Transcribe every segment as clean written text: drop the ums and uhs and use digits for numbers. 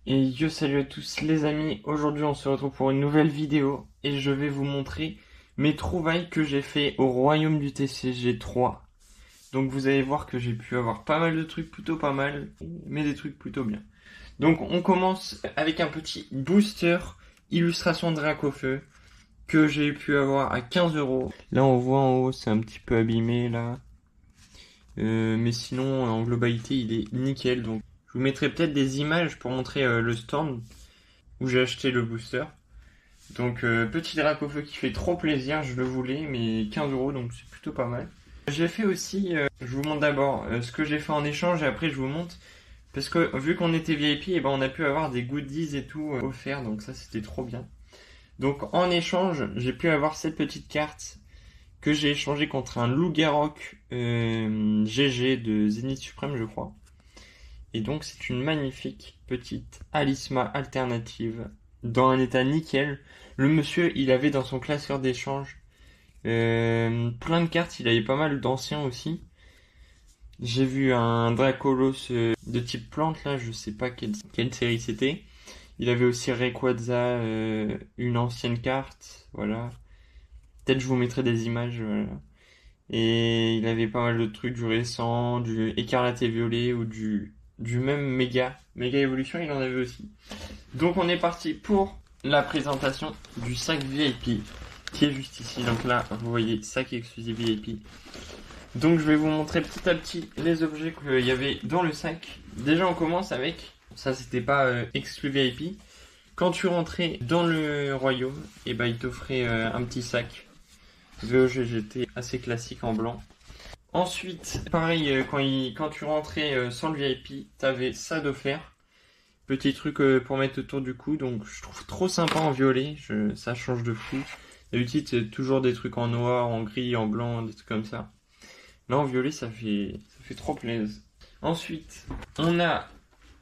Et yo, salut à tous les amis, aujourd'hui on se retrouve pour une nouvelle vidéo et je vais vous montrer mes trouvailles que j'ai fait au royaume du TCG 3. Donc vous allez voir que j'ai pu avoir pas mal de trucs plutôt pas mal, mais des trucs plutôt bien. Donc on commence avec un petit booster illustration Dracofeu que j'ai pu avoir à 15 €. Là on voit en haut c'est un petit peu abîmé là. Mais sinon en globalité il est nickel, donc je vous mettrai peut-être des images pour montrer le stand où j'ai acheté le booster. Donc petit Dracofeu qui fait trop plaisir, je le voulais, mais 15 € donc c'est plutôt pas mal. J'ai fait aussi, je vous montre d'abord ce que j'ai fait en échange et après je vous montre. Parce que vu qu'on était VIP, et ben on a pu avoir des goodies et tout offerts, donc ça c'était trop bien. Donc en échange, j'ai pu avoir cette petite carte que j'ai échangée contre un Loup-Garok GG de Zénith Suprême, je crois. Et donc c'est une magnifique petite Alisma alternative dans un état nickel. Le monsieur, il avait dans son classeur d'échange plein de cartes, il avait pas mal d'anciens aussi. J'ai vu un Dracolos de type plante là, je sais pas quelle série c'était. Il avait aussi Rayquaza, une ancienne carte, voilà. Peut-être je vous mettrai des images, voilà. Et il avait pas mal de trucs, du récent, du écarlate et violet ou du même méga évolution, il en avait aussi. Donc on est parti pour la présentation du sac VIP qui est juste ici. Donc là, vous voyez, sac exclusif VIP. Donc je vais vous montrer petit à petit les objets qu'il y avait dans le sac. Déjà on commence avec, ça c'était pas exclu VIP. Quand tu rentrais dans le royaume, et ben il t'offrait un petit sac VOGGT assez classique en blanc. Ensuite, pareil, quand tu rentrais sans le VIP, t'avais ça d'offert. Petit truc pour mettre autour du cou, donc je trouve trop sympa en violet, ça change de fou. D'habitude c'est toujours des trucs en noir, en gris, en blanc, des trucs comme ça. Là en violet ça fait trop plaisir. Ensuite, on a,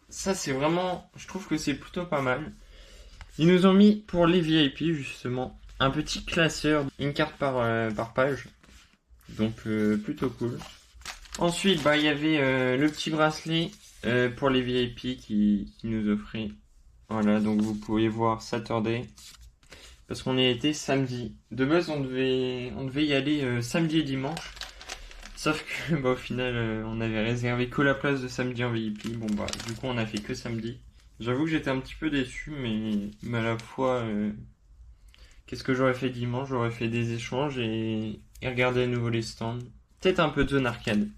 ça c'est vraiment, je trouve que c'est plutôt pas mal. Ils nous ont mis pour les VIP justement un petit classeur, une carte par page, donc plutôt cool. Ensuite, bah il y avait le petit bracelet pour les VIP qui nous offrait. Voilà, donc vous pouvez voir Saturday. Parce qu'on y a été samedi. De base, on devait y aller samedi et dimanche. Sauf que, bah, au final, on avait réservé que la place de samedi en VIP. Bon, bah, du coup, on a fait que samedi. J'avoue que j'étais un petit peu déçu, mais à la fois, qu'est-ce que j'aurais fait dimanche? J'aurais fait des échanges et regardé à nouveau les stands. Peut-être un peu de zone arcade.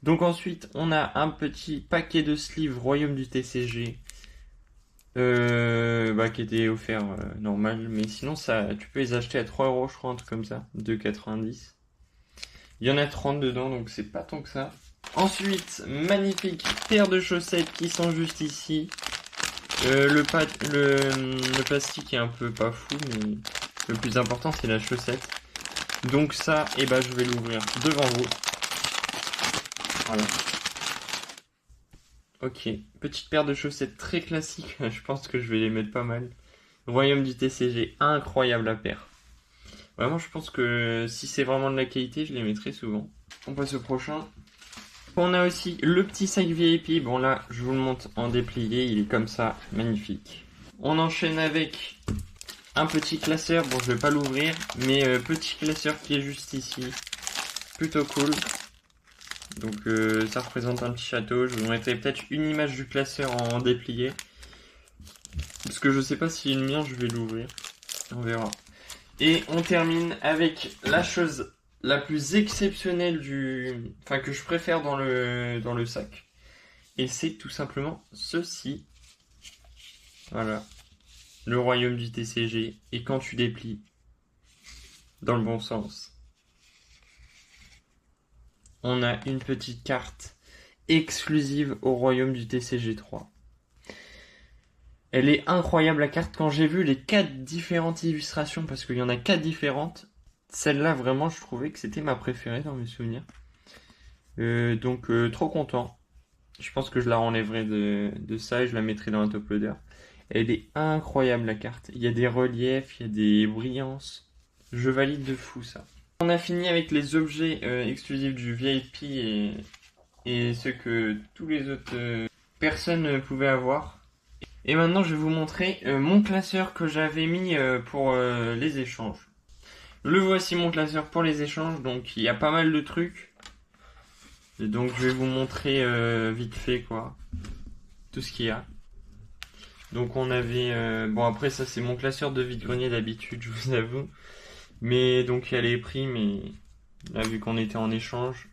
Donc ensuite, on a un petit paquet de sleeves Royaume du TCG. Bah, qui était offert normal, mais sinon ça, tu peux les acheter à 3 € je crois, un truc comme ça, 2,90. Il y en a 30 dedans, donc c'est pas tant que ça. Ensuite, magnifique paire de chaussettes qui sont juste ici. Le plastique est un peu pas fou, mais le plus important c'est la chaussette. Donc ça, et bah je vais l'ouvrir devant vous. Voilà. Ok, petite paire de chaussettes très classique, je pense que je vais les mettre pas mal. Royaume du TCG, incroyable la paire. Vraiment, je pense que si c'est vraiment de la qualité, je les mettrai souvent. On passe au prochain. On a aussi le petit sac VIP. Bon là, je vous le montre en déplié, il est comme ça, magnifique. On enchaîne avec un petit classeur. Bon, je vais pas l'ouvrir, mais petit classeur qui est juste ici. Plutôt cool. Donc ça représente un petit château. Je vous mettrai peut-être une image du classeur en déplié. Parce que je sais pas si le mien je vais l'ouvrir. On verra. Et on termine avec la chose la plus exceptionnelle enfin que je préfère dans le sac. Et c'est tout simplement ceci. Voilà. Le royaume du TCG. Et quand tu déplies, dans le bon sens, on a une petite carte exclusive au royaume du TCG 3. Elle est incroyable la carte. Quand j'ai vu les 4 différentes illustrations, parce qu'il y en a 4 différentes, celle-là vraiment je trouvais que c'était ma préférée dans mes souvenirs. Donc trop content. Je pense que je la renlèverai de ça et je la mettrai dans un top loader. Elle est incroyable la carte. Il y a des reliefs, il y a des brillances. Je valide de fou ça. On a fini avec les objets exclusifs du VIP et ceux que tous les autres personnes pouvaient avoir. Et maintenant, je vais vous montrer mon classeur que j'avais mis pour les échanges. Le voici mon classeur pour les échanges, donc il y a pas mal de trucs. Et donc je vais vous montrer vite fait quoi, tout ce qu'il y a. Donc on avait, bon après ça c'est mon classeur de vide-grenier d'habitude, je vous avoue. Mais donc il y a les prix, mais là vu qu'on était en échange,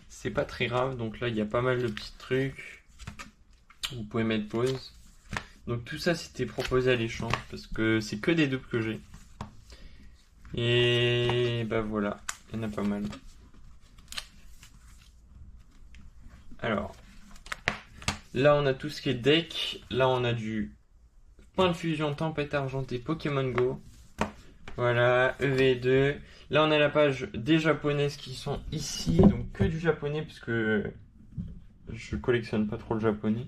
c'est pas très grave. Donc là il y a pas mal de petits trucs. Vous pouvez mettre pause. Donc tout ça c'était proposé à l'échange parce que c'est que des doubles que j'ai. Et bah voilà, il y en a pas mal. Alors, là on a tout ce qui est deck. Là on a du point de fusion tempête argentée Pokémon Go. Voilà, EV2. Là on a la page des japonaises qui sont ici. Donc que du japonais parce que je collectionne pas trop le japonais.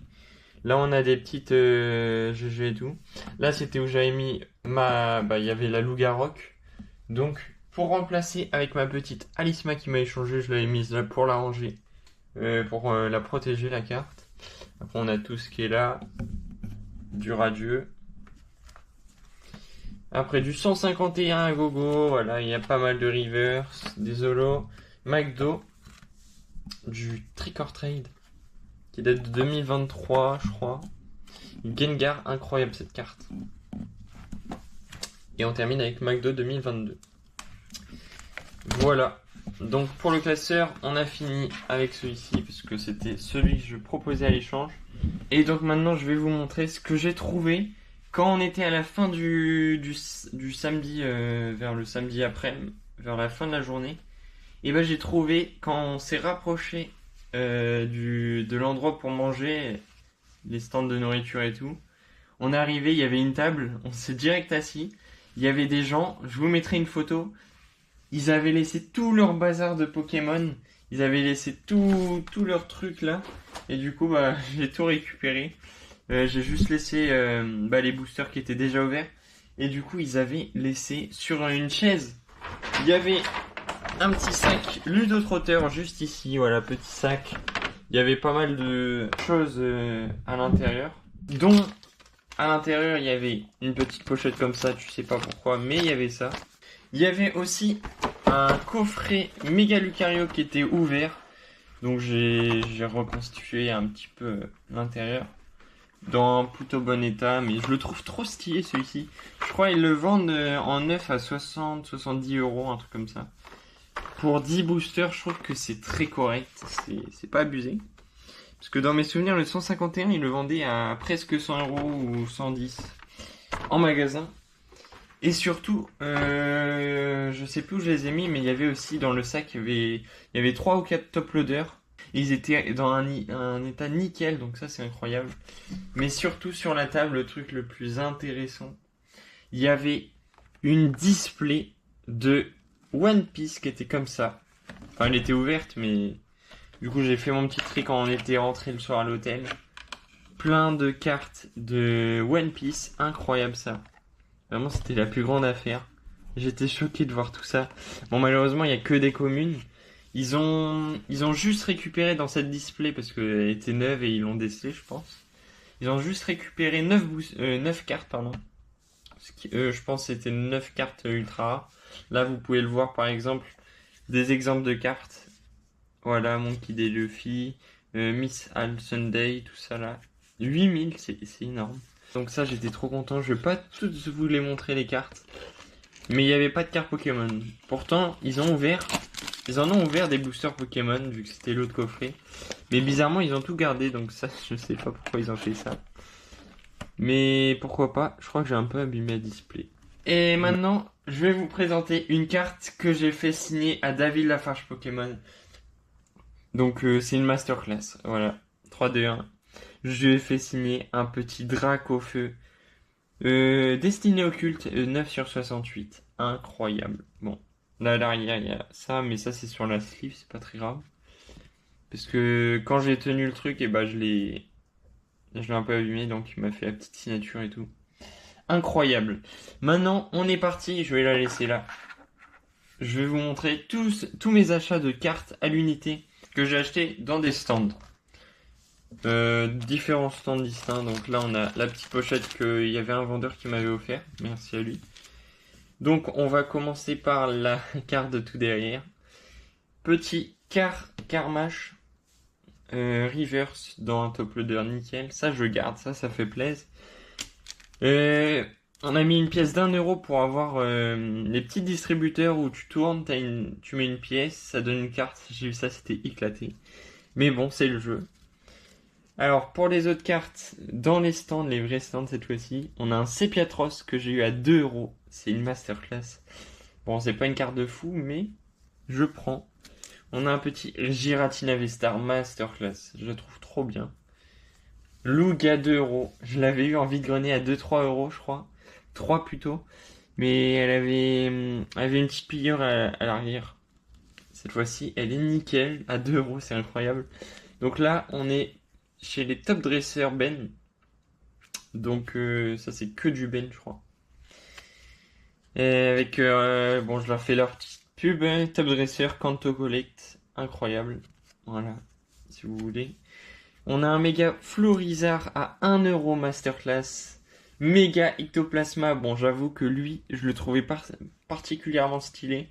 Là on a des petites GG et tout. Là c'était où j'avais mis ma... Bah il y avait la Lougarok. Donc pour remplacer avec ma petite Alisma qui m'a échangé, je l'avais mise là pour la ranger. Pour la protéger la carte. Après on a tout ce qui est là. Du radieux. Après du 151 à gogo. Voilà, il y a pas mal de reverse. Des holos. McDo. Du Trick or Trade. Qui date de 2023 je crois. Gengar, incroyable cette carte. Et on termine avec McDo 2022. Voilà. Donc pour le classeur, on a fini avec celui-ci parce que c'était celui que je proposais à l'échange. Et donc maintenant, je vais vous montrer ce que j'ai trouvé quand on était à la fin du samedi, vers le samedi après, vers la fin de la journée. Et ben j'ai trouvé quand on s'est rapproché de l'endroit pour manger, les stands de nourriture et tout. On est arrivé, il y avait une table, on s'est direct assis. Il y avait des gens, je vous mettrai une photo. Ils avaient laissé tout leur bazar de Pokémon. Ils avaient laissé tout leur truc là. Et du coup, bah, j'ai tout récupéré. J'ai juste laissé les boosters qui étaient déjà ouverts. Et du coup, ils avaient laissé sur une chaise. Il y avait un petit sac ludotrotteur juste ici. Voilà, petit sac. Il y avait pas mal de choses à l'intérieur. Dont, à l'intérieur, il y avait une petite pochette comme ça. Tu sais pas pourquoi, mais il y avait ça. Il y avait aussi un coffret méga Lucario qui était ouvert. Donc j'ai reconstitué un petit peu l'intérieur. Dans un plutôt bon état. Mais je le trouve trop stylé celui-ci. Je crois qu'ils le vendent en neuf à 60-70 euros. Un truc comme ça. Pour 10 boosters, je trouve que c'est très correct. C'est pas abusé. Parce que dans mes souvenirs, le 151, ils le vendaient à presque 100 euros ou 110 en magasin. Et surtout, je sais plus où je les ai mis, mais il y avait aussi dans le sac, il y avait 3 ou 4 top loaders. Ils étaient dans un état nickel, donc ça c'est incroyable. Mais surtout sur la table, le truc le plus intéressant, il y avait une display de One Piece qui était comme ça. Enfin, elle était ouverte, mais du coup j'ai fait mon petit tri quand on était rentré le soir à l'hôtel. Plein de cartes de One Piece, incroyable ça. Vraiment, c'était la plus grande affaire. J'étais choqué de voir tout ça. Bon, malheureusement, il n'y a que des communes. Ils ont juste récupéré dans cette display, parce qu'elle était neuve et ils l'ont décelée, je pense. Ils ont juste récupéré 9 cartes, pardon. Ce qui, je pense que c'était 9 cartes ultra rares. Là, vous pouvez le voir, par exemple, des exemples de cartes. Voilà, Monkey D. Luffy, Miss Al Sunday, tout ça là. 8000, c'est énorme. Donc ça, j'étais trop content. Je vais pas toutes vous les montrer les cartes. Mais il n'y avait pas de cartes Pokémon. Pourtant, ils en ont ouvert des boosters Pokémon, vu que c'était l'autre coffret. Mais bizarrement, ils ont tout gardé. Donc ça, je sais pas pourquoi ils ont fait ça. Mais pourquoi pas. Je crois que j'ai un peu abîmé la display. Et maintenant, je vais vous présenter une carte que j'ai fait signer à David Lafarge Pokémon. Donc c'est une masterclass. Voilà. 3-2-1. Je lui ai fait signer un petit drac au feu. Destiné occulte, 9 sur 68. Incroyable. Bon. Là, à l'arrière, il y a ça, mais ça, c'est sur la sleeve, c'est pas très grave. Parce que quand j'ai tenu le truc, et bah, je l'ai un peu abîmé, donc il m'a fait la petite signature et tout. Incroyable. Maintenant, on est parti. Je vais la laisser là. Je vais vous montrer tous mes achats de cartes à l'unité que j'ai acheté dans des stands. Différents stands distincts. Donc là, on a la petite pochette qu'il y avait un vendeur qui m'avait offert. Merci à lui. Donc on va commencer par la carte de tout derrière. Petit Carmash reverse dans un top loader nickel. Ça je garde, ça fait plaisir. On a mis une pièce d'1 € pour avoir les petits distributeurs où tu tournes, tu mets une pièce, ça donne une carte. J'ai vu ça, c'était éclaté. Mais bon, c'est le jeu. Alors pour les autres cartes, dans les stands, les vrais stands cette fois-ci, on a un Sepiatros que j'ai eu à 2 €. C'est une masterclass. Bon, c'est pas une carte de fou, mais je prends. On a un petit Giratina V-Star masterclass. Je le trouve trop bien. Loug à 2 €. Je l'avais eu en vide-grenier à 2-3 € je crois. 3 plutôt. Mais elle avait une petite pillure à l'arrière. Cette fois-ci, elle est nickel. À 2 €, c'est incroyable. Donc là, on est chez les top dresseurs Ben. Donc ça, c'est que du Ben, je crois. Et avec, bon, je leur fais leur petite pub. Top dresseur, Canto Collect. Incroyable. Voilà, si vous voulez. On a un méga Florizard à 1 € masterclass. Méga Ectoplasma. Bon, j'avoue que lui, je le trouvais particulièrement stylé.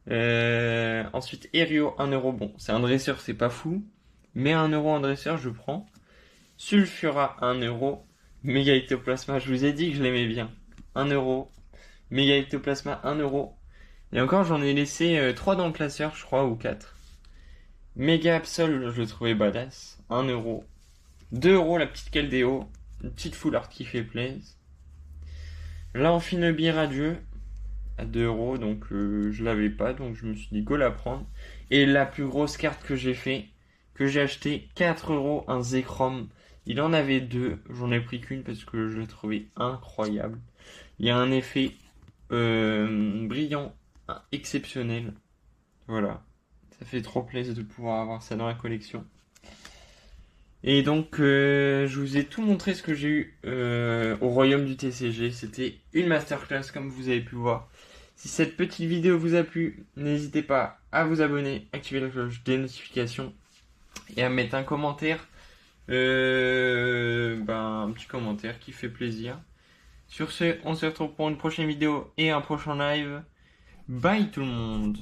Ensuite, Erio, 1 €. Bon, c'est un dresseur, c'est pas fou. Mais 1 € en dresseur, je prends. Sulfura, 1 €. Méga Ectoplasma, je vous ai dit que je l'aimais bien. 1 €. Méga Ectoplasma, 1 €. Et encore, j'en ai laissé 3 dans le classeur, je crois, ou 4. Méga Absol, je le trouvais badass. 1 €. 2 € la petite Keldeo. Une petite full art qui fait plaisir. Là, on finit radieux à 2 €. Donc, je l'avais pas. Donc, je me suis dit, go la prendre. Et la plus grosse carte que j'ai acheté, 4 €, un Zekrom. Il en avait 2. J'en ai pris qu'une parce que je l'ai trouvé incroyable. Il y a un effet brillant, exceptionnel. Voilà. Ça fait trop plaisir de pouvoir avoir ça dans la collection. Et donc, je vous ai tout montré ce que j'ai eu au royaume du TCG. C'était une masterclass comme vous avez pu voir. Si cette petite vidéo vous a plu, n'hésitez pas à vous abonner, activer la cloche des notifications et à mettre un commentaire. Un petit commentaire qui fait plaisir. Sur ce, on se retrouve pour une prochaine vidéo et un prochain live. Bye tout le monde!